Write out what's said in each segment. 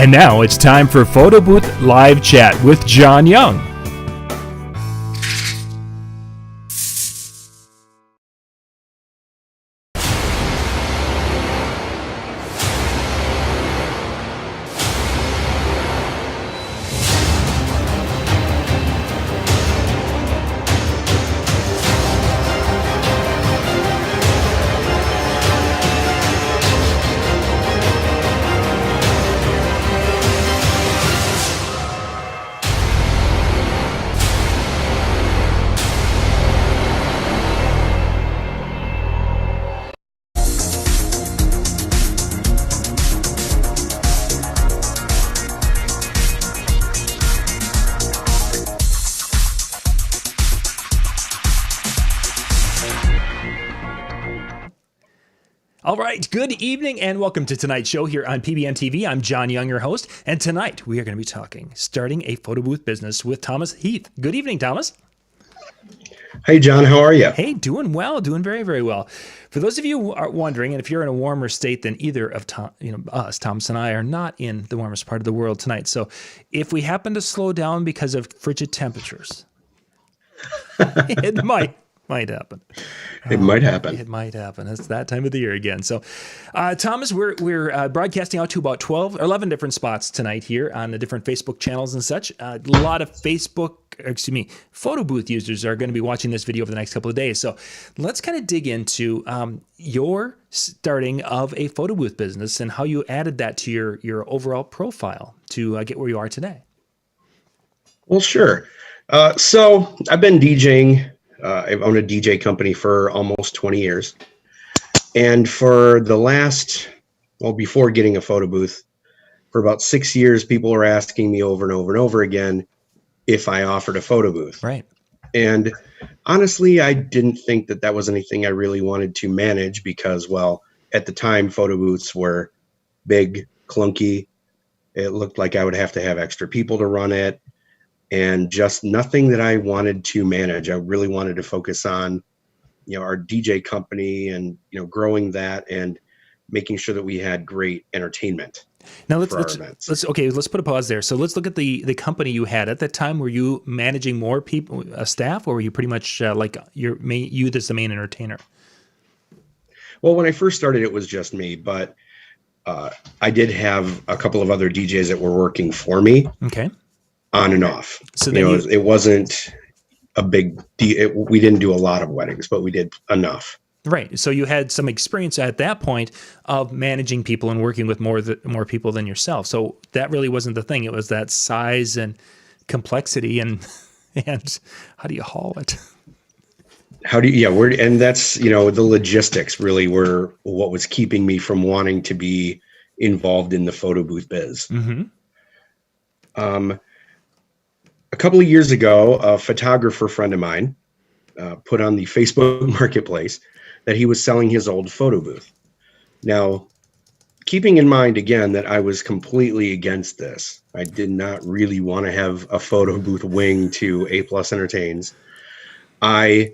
And now it's time for Photo Booth Live Chat with John Young. All right, good evening and welcome to tonight's show here on PBN TV. I'm John Young, your host, and tonight we are going to be talking starting a photo booth business with Thomas Heath. Good evening, Thomas. Hey, John, how are you? Hey, doing well, doing very, very well. For those of you who are wondering, and if you're in a warmer state than either of us, Thomas and I are not in the warmest part of the world tonight. So if we happen to slow down because of frigid temperatures, it might happen. It might happen. It might happen. It's that time of the year again. So, Thomas, we're broadcasting out to about 12 or 11 different spots tonight here on the different Facebook channels and such. A lot of photo booth users are going to be watching this video over the next couple of days. So let's kind of dig into your starting of a photo booth business and how you added that to your overall profile to get where you are today. Well, sure. So I've been DJing. I've owned a DJ company for almost 20 years. And for the last, before getting a photo booth, for about 6 years, people were asking me over and over and over again if I offered a photo booth. Right. And honestly, I didn't think that that was anything I really wanted to manage because, at the time, photo booths were big, clunky. It looked like I would have to have extra people to run it. And just nothing that I wanted to manage. I really wanted to focus on, our DJ company and, growing that and making sure that we had great entertainment. Now let's put a pause there. So let's look at the company you had at that time. Were you managing more people, staff, or were you pretty much you as the main entertainer? Well, when I first started, it was just me, but I did have a couple of other DJs that were working for me. Okay. On and off. So it wasn't a big deal. We didn't do a lot of weddings, but we did enough. Right. So you had some experience at that point of managing people and working with more people than yourself. So that really wasn't the thing. It was that size and complexity and how do you haul it? And that's, the logistics really were what was keeping me from wanting to be involved in the photo booth biz. Mm-hmm. A couple of years ago, a photographer friend of mine put on the Facebook marketplace that he was selling his old photo booth. Now, keeping in mind, again, that I was completely against this. I did not really want to have a photo booth wing to A+ Entertains. I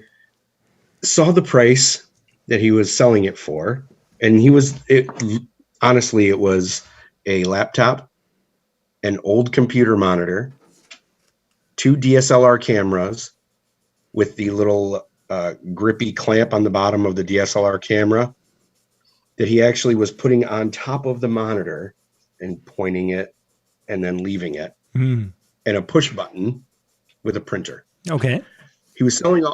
saw the price that he was selling it for, and honestly, it was a laptop, an old computer monitor, 2 DSLR cameras with the little grippy clamp on the bottom of the DSLR camera that he actually was putting on top of the monitor and pointing it and then leaving it, and a push button with a printer. Okay. He was selling,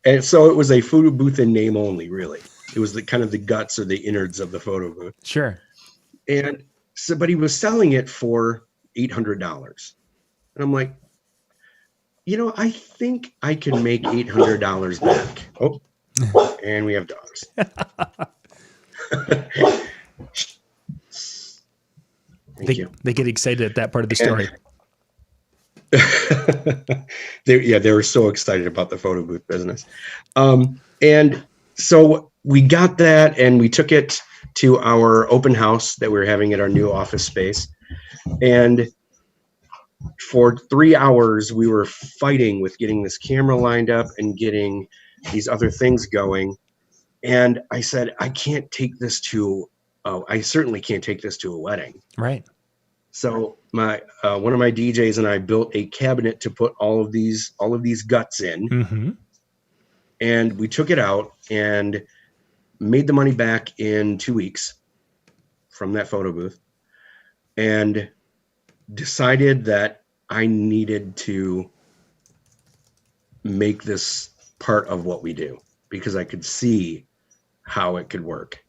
and so it was a photo booth in name only, really. It was the kind of the guts or the innards of the photo booth. Sure. And so, but he was selling it for $800. And I'm like, I think I can make $800 back. Oh, and we have dogs. They get excited at that part of the story. They were so excited about the photo booth business. And so we got that and we took it to our open house that we were having at our new office space. And for 3 hours, we were fighting with getting this camera lined up and getting these other things going. And I said, I certainly can't take this to a wedding. Right. So my one of my DJs and I built a cabinet to put all of these guts in, Mm-hmm. and we took it out and made the money back in 2 weeks from that photo booth, and decided that I needed to make this part of what we do because I could see how it could work.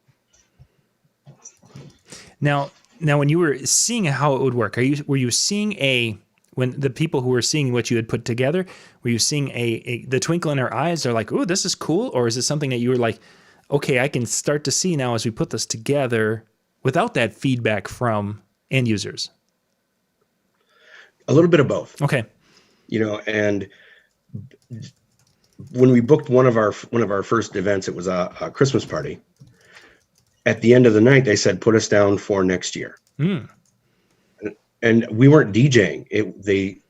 Now, when you were seeing how it would work, were you seeing when the people who were seeing what you had put together, were you seeing the twinkle in their eyes? They're like, "Oh, this is cool," or is it something that you were like, "Okay, I can start to see now as we put this together," without that feedback from end users? A little bit of both. Okay. And when we booked one of our first events, it was a Christmas party. At the end of the night, they said, "Put us down for next year." And we weren't DJing. They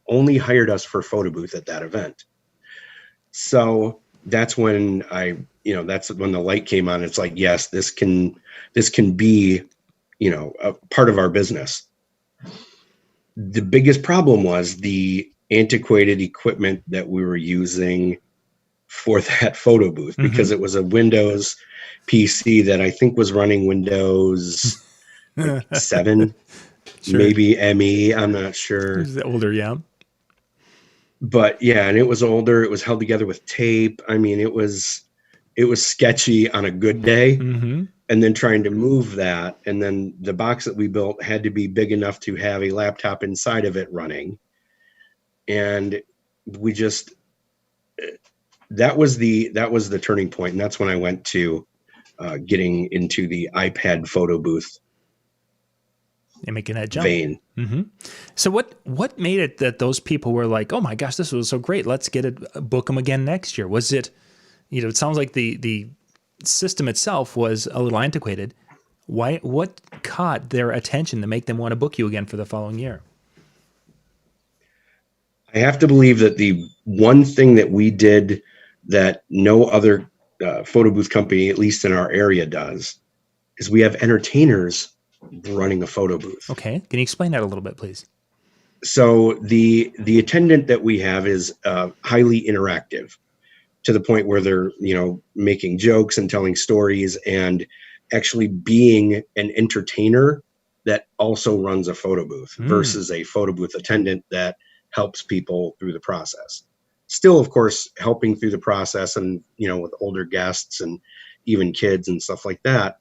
only hired us for photo booth at that event. So that's when that's when the light came on. It's like, yes, this can be, a part of our business. The biggest problem was the antiquated equipment that we were using for that photo booth, because it was a Windows PC that I think was running Windows 7, sure. Maybe ME. I'm not sure. It was older, yeah. But yeah, and it was older. It was held together with tape. I mean, it was sketchy on a good day. Mm-hmm. And then trying to move that, and then the box that we built had to be big enough to have a laptop inside of it running. And we just that was the turning point, and that's when I went to getting into the iPad photo booth and making that jump. Vein. Mm-hmm. So what made it that those people were like, "Oh my gosh, this was so great, let's book them again next year"? Was it, it sounds like the system itself was a little antiquated. What caught their attention to make them want to book you again for the following year? I have to believe that the one thing that we did that no other photo booth company, at least in our area, does, is we have entertainers running a photo booth. Okay. Can you explain that a little bit, please? So the attendant that we have is highly interactive, to the point where they're, making jokes and telling stories and actually being an entertainer that also runs a photo booth versus a photo booth attendant that helps people through the process. Still, of course, helping through the process and, with older guests and even kids and stuff like that,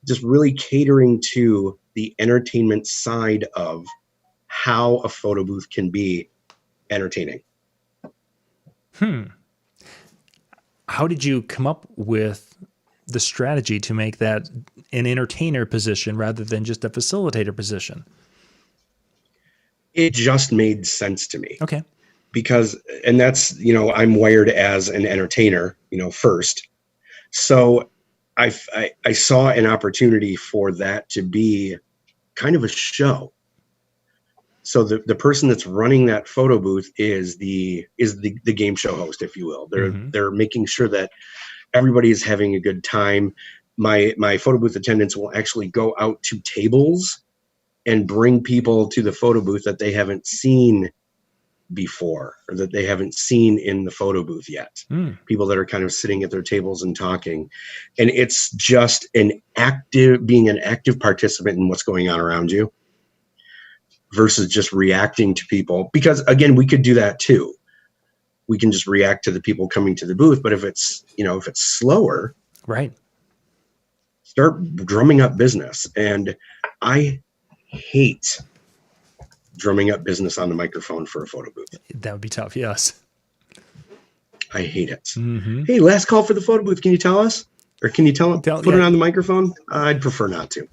just really catering to the entertainment side of how a photo booth can be entertaining. How did you come up with the strategy to make that an entertainer position rather than just a facilitator position? It just made sense to me. Okay. Because, and that's, I'm wired as an entertainer, first. So I saw an opportunity for that to be kind of a show. So the person that's running that photo booth is the game show host, if you will. They're making sure that everybody is having a good time. My photo booth attendants will actually go out to tables and bring people to the photo booth that they haven't seen before, or that they haven't seen in the photo booth yet. People that are kind of sitting at their tables and talking. And it's just being an active participant in what's going on around you, versus just reacting to people. Because again, we could do that too. We can just react to the people coming to the booth. But if it's slower, right, start drumming up business. And I hate drumming up business on the microphone for a photo booth. That would be tough. Yes. I hate it. Hey, last call for the photo booth. Can you tell us? Or can you tell them, put it on the microphone? I'd prefer not to.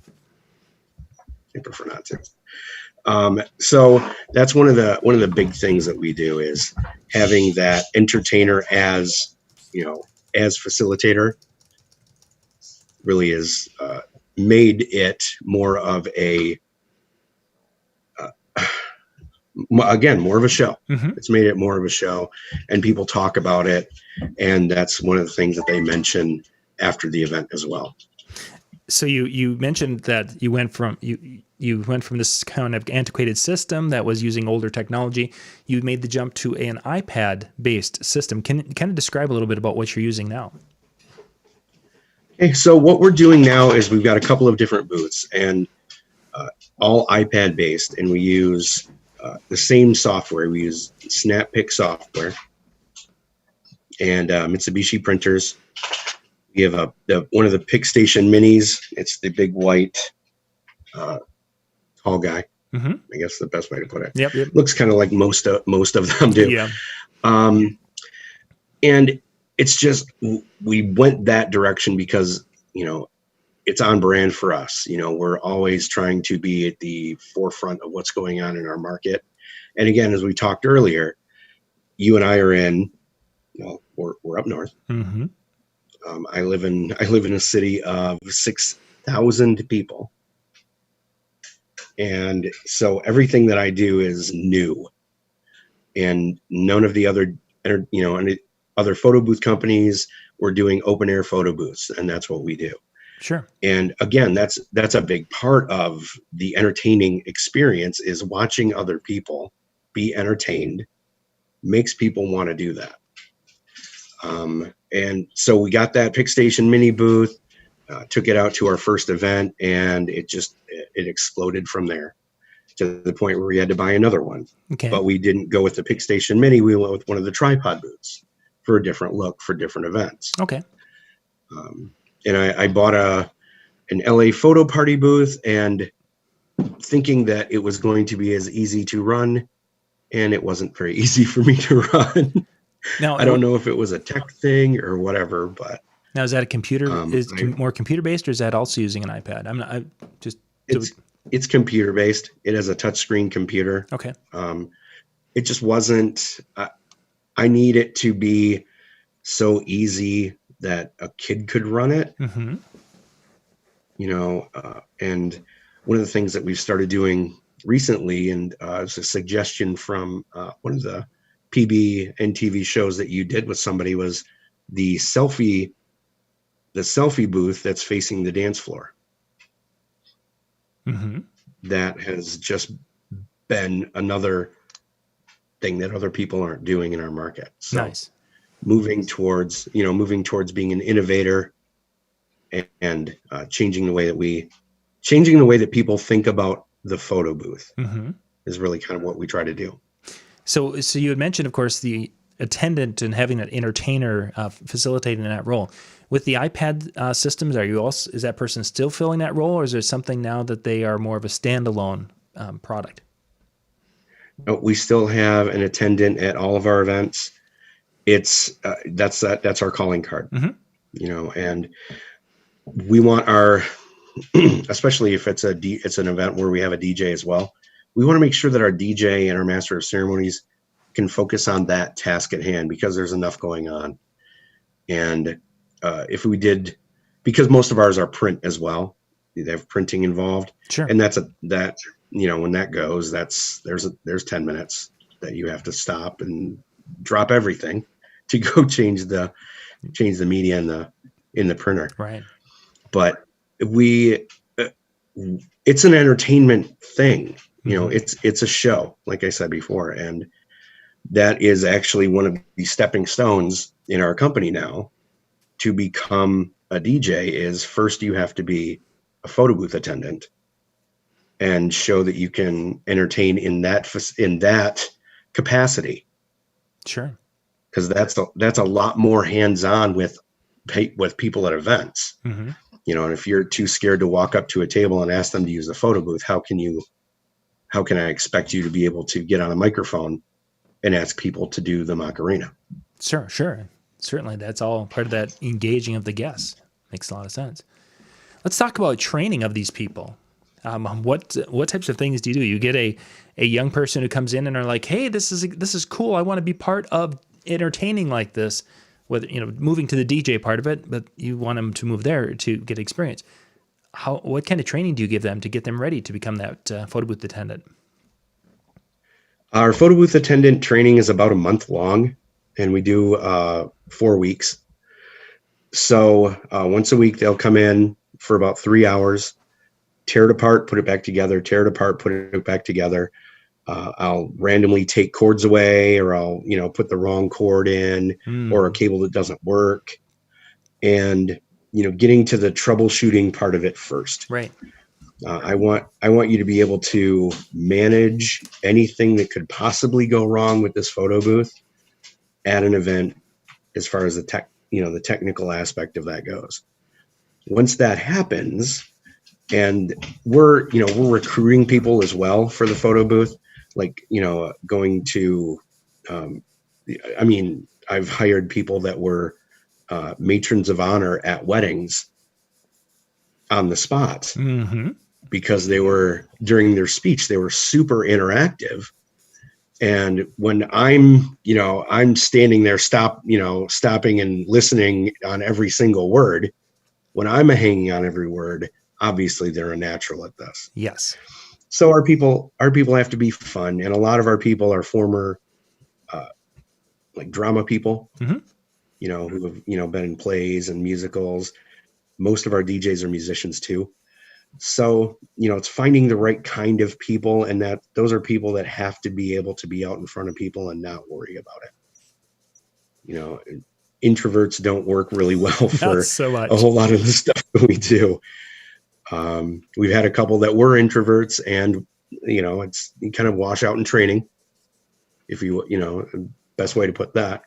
So that's one of the big things that we do, is having that entertainer as facilitator really is made it more of a more of a show. It's made it more of a show, and people talk about it, and that's one of the things that they mention after the event as well. So you mentioned that you went from this kind of antiquated system that was using older technology. You made the jump to an iPad based system. Can you kind of describe a little bit about what you're using now? Okay, so what we're doing now is we've got a couple of different booths, and all iPad based, and we use the same software. We use SnapPick software and Mitsubishi printers. We have one of the PickStation Minis. It's the big white tall guy. Mm-hmm. I guess the best way to put it. Yep. Looks kind of like most of them do. Yeah. And it's just, we went that direction because, it's on brand for us. We're always trying to be at the forefront of what's going on in our market. And again, as we talked earlier, you and I are we're up north. Mm-hmm. I live in a city of 6,000 people. And so everything that I do is new, and none of the other, other photo booth companies were doing open air photo booths. And that's what we do. Sure. And again, that's a big part of the entertaining experience, is watching other people be entertained makes people want to do that. And so we got that PickStation Mini booth, took it out to our first event, and it exploded from there to the point where we had to buy another one. Okay. But we didn't go with the PickStation Mini. We went with one of the tripod booths for a different look for different events. Okay. And I bought an LA photo party booth, and thinking that it was going to be as easy to run, and it wasn't very easy for me to run. Now, I don't know if it was a tech thing or whatever, but now, is that a computer? More computer based, or is that also using an iPad? It's computer based. It has a touchscreen computer. Okay. It just wasn't. I need it to be so easy that a kid could run it. Mm-hmm. And one of the things that we've started doing recently, and it's a suggestion from one of the PB and TV shows that you did with somebody, was the selfie booth that's facing the dance floor. Mm-hmm. That has just been another thing that other people aren't doing in our market. So nice. Moving towards being an innovator and changing the way that people think about the photo booth. Mm-hmm. is really kind of what we try to do. So you had mentioned, of course, the attendant and having an entertainer facilitating that role. With the iPad systems, is that person still filling that role, or is there something now that they are more of a standalone product? No, we still have an attendant at all of our events. It's that's our calling card, mm-hmm. And we want our, especially if it's an event where we have a DJ as well, we want to make sure that our DJ and our master of ceremonies can focus on that task at hand, because there's enough going on. And if we did, because most of ours are print as well, they have printing involved. Sure. And when that goes, there's 10 minutes that you have to stop and drop everything to go change the media in the printer. Right. But it's an entertainment thing. It's a show, like I said before, and that is actually one of the stepping stones in our company now to become a DJ. Is first you have to be a photo booth attendant and show that you can entertain in that capacity. Sure. Because that's a lot more hands-on with people at events. Mm-hmm. And if you're too scared to walk up to a table and ask them to use the photo booth, how can I expect you to be able to get on a microphone and ask people to do the Macarena? Sure. Certainly, that's all part of that engaging of the guests. Makes a lot of sense. Let's talk about training of these people. What types of things do you do? You get a young person who comes in and are like, "Hey, this is cool. I want to be part of entertaining like this." Whether moving to the DJ part of it, but you want them to move there to get experience. What kind of training do you give them to get them ready to become that photo booth attendant? Our photo booth attendant training is about a month long, and we do 4 weeks. So once a week they'll come in for about 3 hours, tear it apart, put it back together, tear it apart, put it back together. I'll randomly take cords away, or I'll, put the wrong cord in, or a cable that doesn't work. And, getting to the troubleshooting part of it first. Right. I want you to be able to manage anything that could possibly go wrong with this photo booth at an event, as far as the technical aspect of that goes. Once that happens, and we're recruiting people as well for the photo booth, going to, I've hired people that were matrons of honor at weddings on the spot, because they were, during their speech, they were super interactive. And when I'm standing there stopping and listening on every single word, when I'm hanging on every word, obviously they're a natural at this. Yes. So our people have to be fun. And a lot of our people are former, drama people, who have, been in plays and musicals. Most of our DJs are musicians too. So, it's finding the right kind of people, and that those are people that have to be able to be out in front of people and not worry about it. Introverts don't work really well for so a whole lot of the stuff that we do. We've had a couple that were introverts, and, it's, you kind of wash out in training, if best way to put that.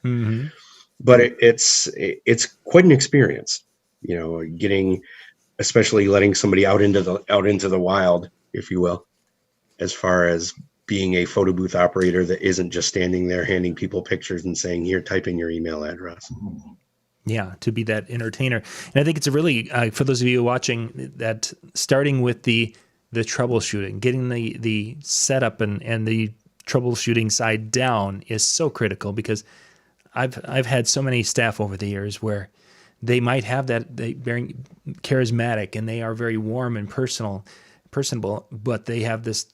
But it's quite an experience, especially letting somebody out into the wild, if you will, as far as being a photo booth operator that isn't just standing there handing people pictures and saying, here, type in your email address. Yeah, to be that entertainer. And I think it's a really, for those of you watching, that starting with the troubleshooting, getting the setup and the troubleshooting side down is so critical, because I've had so many staff over the years where they might have that, they very charismatic and they are very warm and personable, but they have this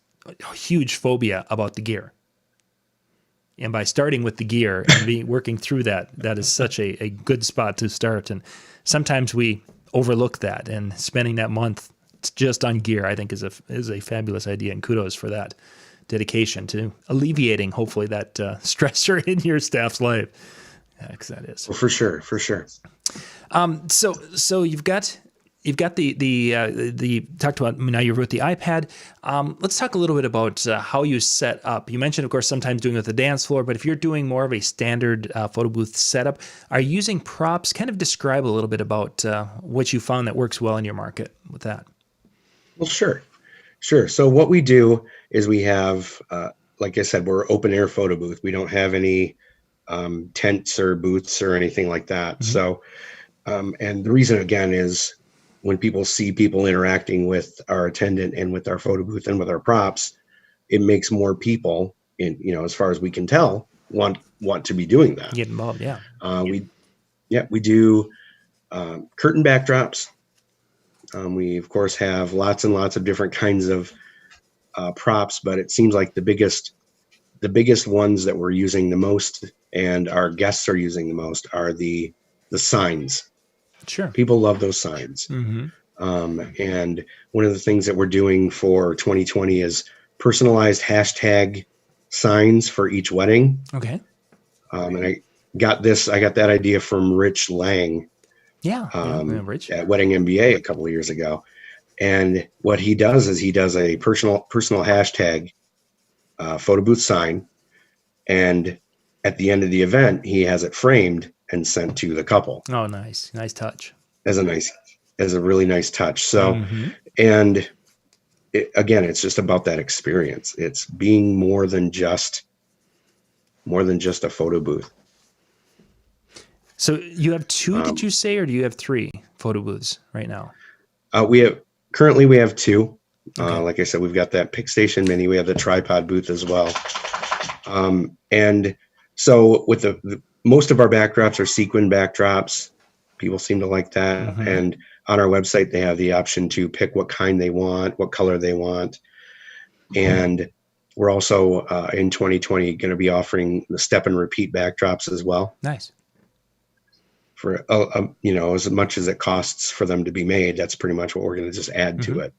huge phobia about the gear. And by starting with the gear and working through that is such a good spot to start. And sometimes we overlook that, and spending that month just on gear, I think is a fabulous idea, and kudos for that dedication to alleviating, hopefully, that stressor in your staff's life. Because that is. Well, for sure. So you've got the talked about, now you're with the iPad. Let's talk a little bit about how you set up. You mentioned, of course, sometimes doing it with the dance floor, but if you're doing more of a standard photo booth setup, are you using props? Kind of describe a little bit about what you found that works well in your market with that. Well, sure. So what we do is we have, like I said, we're open air photo booth. We don't have any tents or booths or anything like that. So, and the reason, again, is when people see people interacting with our attendant and with our photo booth and with our props, it makes more people, as far as we can tell, want to be doing that. Get involved, yeah. We do curtain backdrops. We, of course, have lots and lots of different kinds of props, but it seems like the biggest ones that we're using the most and our guests are using the most are the signs. Sure. People love those signs. And one of the things that we're doing for 2020 is personalized hashtag signs for each wedding. Okay. And I got that idea from Rich Lang. Yeah. Rich. At Wedding MBA a couple of years ago. And what he does is he does a personal hashtag photo booth sign. And at the end of the event, he has it framed and sent to the couple. Oh, nice. Nice touch. As a really nice touch. So, and it's just about that experience. It's being more than just a photo booth. So you have two, did you say, or do you have three photo booths right now? Currently we have two. Okay. Like I said, we've got that Pick Station Mini. We have the tripod booth as well. And so with the most of our backdrops are sequin backdrops. People seem to like that. And on our website, they have the option to pick what kind they want, what color they want. And we're also in 2020 going to be offering the step and repeat backdrops as well. Nice. for as much as it costs for them to be made, that's pretty much what we're going to just add to it,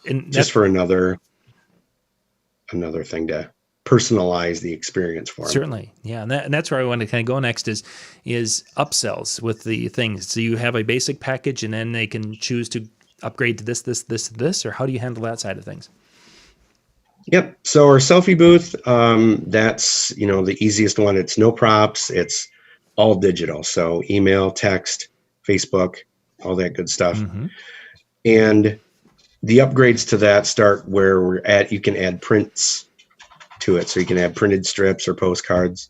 And just for another thing to personalize the experience for them. certainly, yeah, and that's where I want to kind of go next is upsells with the things. So you have a basic package, and then they can choose to upgrade to this, or how do you handle that side of things? Yep. So our selfie booth, that's the easiest one. It's no props. It's all digital. So email, text, Facebook, all that good stuff. Mm-hmm. And the upgrades to that start where we're at. You can add prints to it. So you can add printed strips or postcards.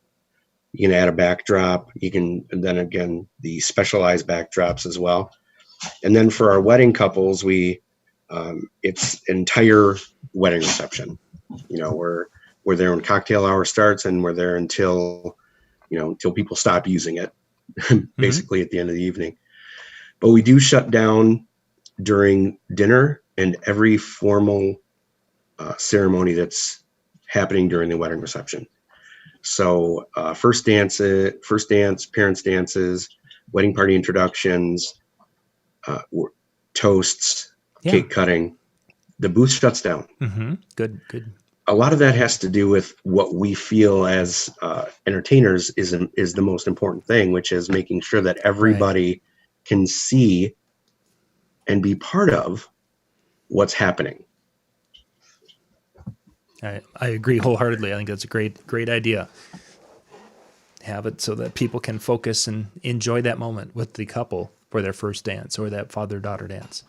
You can add a backdrop. And then again, the specialized backdrops as well. And then for our wedding couples, it's entire wedding reception. We're there when cocktail hour starts, and we're there until people stop using it, basically at the end of the evening. But we do shut down during dinner and every formal ceremony that's happening during the wedding reception. So first dance, parents' dances, wedding party introductions, toasts, cake cutting, the booth shuts down. Mm-hmm. Good. A lot of that has to do with what we feel as entertainers is the most important thing, which is making sure that everybody can see and be part of what's happening. I agree wholeheartedly. I think that's a great idea. Have it so that people can focus and enjoy that moment with the couple for their first dance or that father-daughter dance.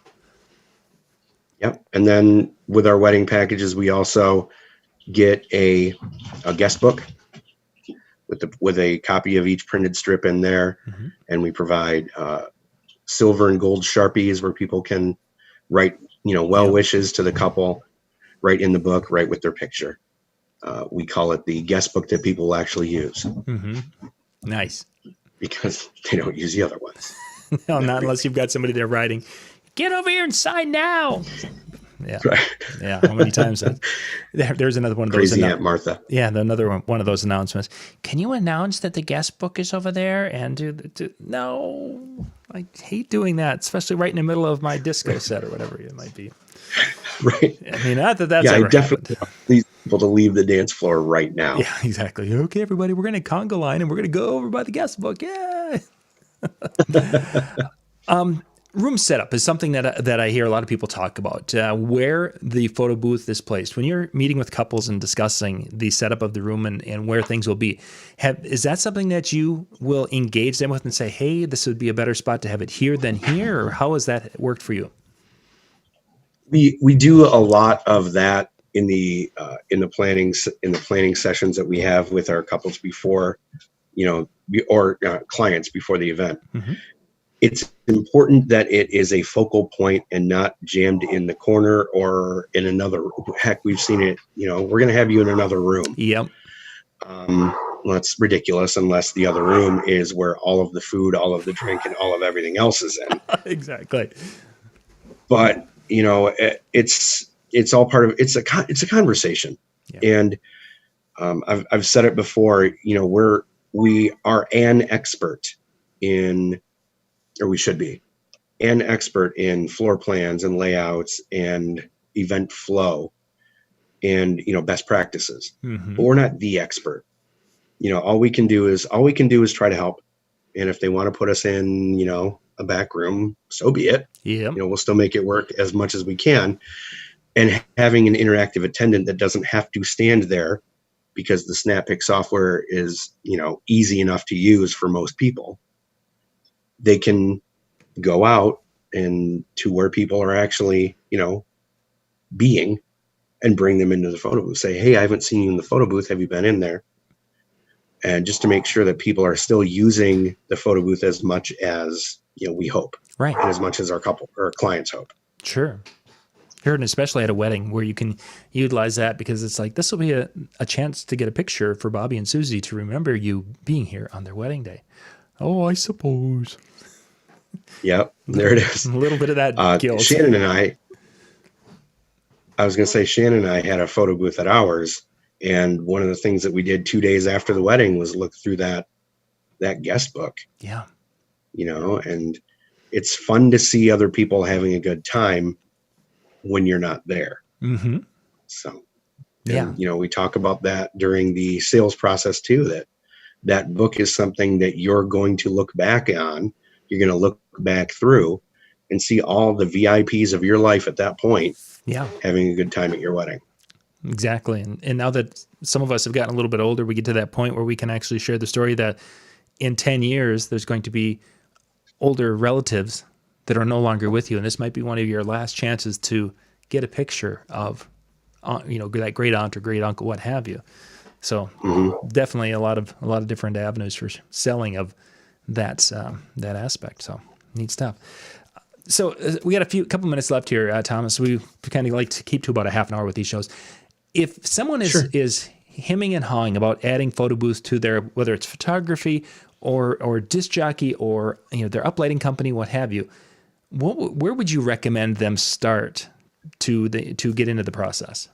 Yep. And then with our wedding packages, we also get a guest book with a copy of each printed strip in there. Mm-hmm. And we provide silver and gold Sharpies where people can write, wishes to the couple right in the book, right with their picture. We call it the guest book that people will actually use. Mm-hmm. Nice. Because they don't use the other ones. No, not unless you've got somebody there writing, "Get over here and sign now." Yeah. Right. Yeah. How many times? There's another one of those. Crazy Aunt Martha. Yeah. Another one of those announcements. Can you announce that the guest book is over there? And no, I hate doing that, especially right in the middle of my disco set or whatever it might be. Right. I mean, not that that's I ever definitely want these people to leave the dance floor right now. Yeah, exactly. Okay, everybody, we're going to conga line and we're going to go over by the guest book. Yeah. Room setup is something that I hear a lot of people talk about. Where the photo booth is placed when you're meeting with couples and discussing the setup of the room and where things will be. Is that something that you will engage them with and say, "Hey, this would be a better spot to have it here than here"? Or how has that worked for you? We do a lot of that in the planning sessions that we have with our couples before, or clients before the event. Mm-hmm. It's important that it is a focal point and not jammed in the corner or in another. Heck, we've seen it. We're going to have you in another room. Yep. That's ridiculous unless the other room is where all of the food, all of the drink, and all of everything else is in. Exactly. But it's all part of it's a conversation. Yeah. And I've said it before. We are an expert in. Or we should be an expert in floor plans and layouts and event flow and, best practices, mm-hmm. But we're not the expert. All we can do is try to help. And if they want to put us in, a back room, so be it. Yeah. We'll still make it work as much as we can. And having an interactive attendant that doesn't have to stand there because the SnapPick software is, easy enough to use for most people. They can go out and to where people are actually, being and bring them into the photo booth. Say, "Hey, I haven't seen you in the photo booth. Have you been in there?" And just to make sure that people are still using the photo booth as much as, we hope. Right. And as much as our clients hope. Sure. And especially at a wedding where you can utilize that because it's like, this will be a chance to get a picture for Bobby and Susie to remember you being here on their wedding day. Oh, I suppose. Yep, there it is. A little bit of that guilt. Shannon and I had a photo booth at ours, and one of the things that we did 2 days after the wedding was look through that guest book. Yeah. and it's fun to see other people having a good time when you're not there. Mm-hmm. So, Yeah. and, we talk about that during the sales process too, that book is something that you're going to look back on. You're going to look back through and see all the VIPs of your life at that point Yeah. having a good time at your wedding. Exactly. And now that some of us have gotten a little bit older, we get to that point where we can actually share the story that in 10 years, there's going to be older relatives that are no longer with you. And this might be one of your last chances to get a picture of, that great aunt or great uncle, what have you. So definitely a lot of different avenues for selling of that aspect. So neat stuff. So we got couple minutes left here, Thomas. We kind of like to keep to about a half an hour with these shows. If someone is hemming and hawing about adding photo booths to their, whether it's photography or disc jockey or their uplighting company, what have you, where would you recommend them start to get into the process?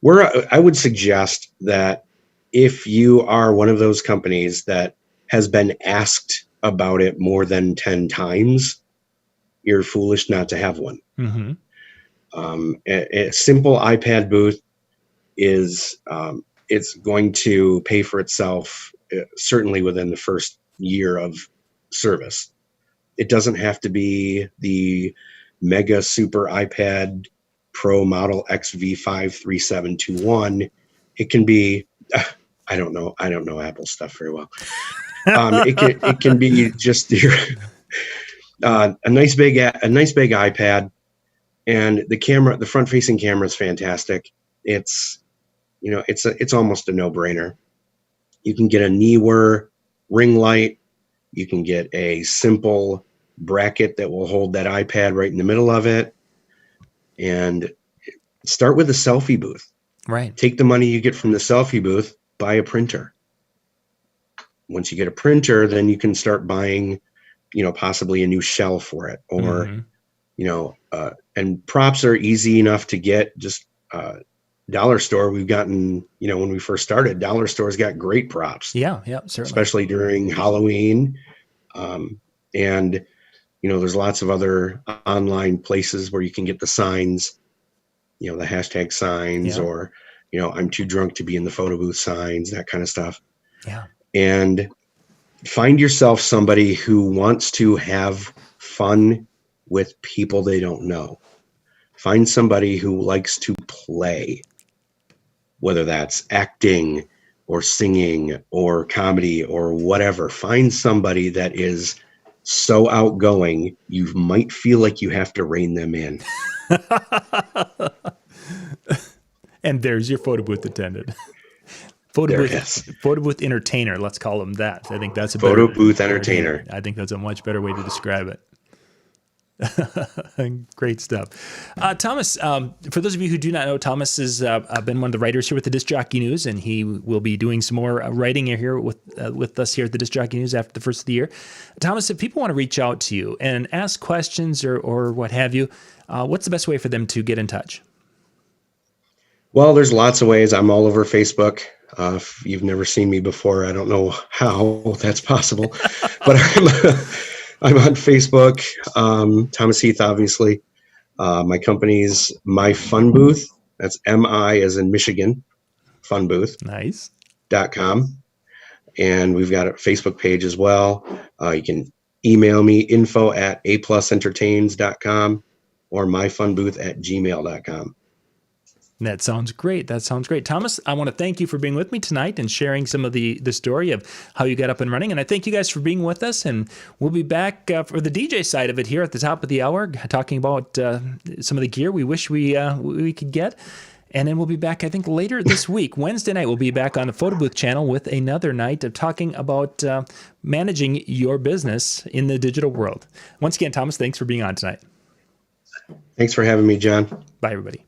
I would suggest that if you are one of those companies that has been asked about it more than 10 times, you're foolish not to have one. Mm-hmm. A simple iPad booth is it's going to pay for itself certainly within the first year of service. It doesn't have to be the mega super iPad Pro Model XV53721. It can be I don't know Apple stuff very well. It can be just your a nice big iPad. And the front facing camera is fantastic. It's almost a no-brainer. You can get a Neewer ring light. You can get a simple bracket that will hold that iPad right in the middle of it. And start with a selfie booth. Right. Take the money you get from the selfie booth, buy a printer. Once you get a printer, then you can start buying, possibly a new shell for it, or and props are easy enough to get. Just dollar store. We've gotten, when we first started, dollar stores got great props. Yeah, certainly. Especially during Halloween. And, there's lots of other online places where you can get the signs, the hashtag signs, or, I'm too drunk to be in the photo booth signs, that kind of stuff. Yeah. And find yourself somebody who wants to have fun with people they don't know. Find somebody who likes to play, whether that's acting or singing or comedy or whatever. Find somebody that is so outgoing, you might feel like you have to rein them in. And there's your photo booth attendant. Photo booth entertainer. Let's call them that. I think that's a photo booth entertainer. I think that's a much better way to describe it. Great stuff. Thomas, for those of you who do not know, Thomas has been one of the writers here with the Disc Jockey News, and he will be doing some more writing here with us here at the Disc Jockey News after the first of the year. Thomas, if people want to reach out to you and ask questions or what have you, what's the best way for them to get in touch? Well, there's lots of ways. I'm all over Facebook. If you've never seen me before, I don't know how that's possible, but I'm on Facebook. Thomas Heath, obviously. My company's My Fun Booth. That's MI as in Michigan, Fun Booth. Nice. .com. And we've got a Facebook page as well. You can email me info@aplusentertains.com or myfunbooth@gmail.com. That sounds great. Thomas, I want to thank you for being with me tonight and sharing some of the story of how you got up and running. And I thank you guys for being with us. And we'll be back for the DJ side of it here at the top of the hour, talking about some of the gear we wish we could get. And then we'll be back, I think, later this week. Wednesday night, we'll be back on the Photo Booth channel with another night of talking about managing your business in the digital world. Once again, Thomas, thanks for being on tonight. Thanks for having me, John. Bye, everybody.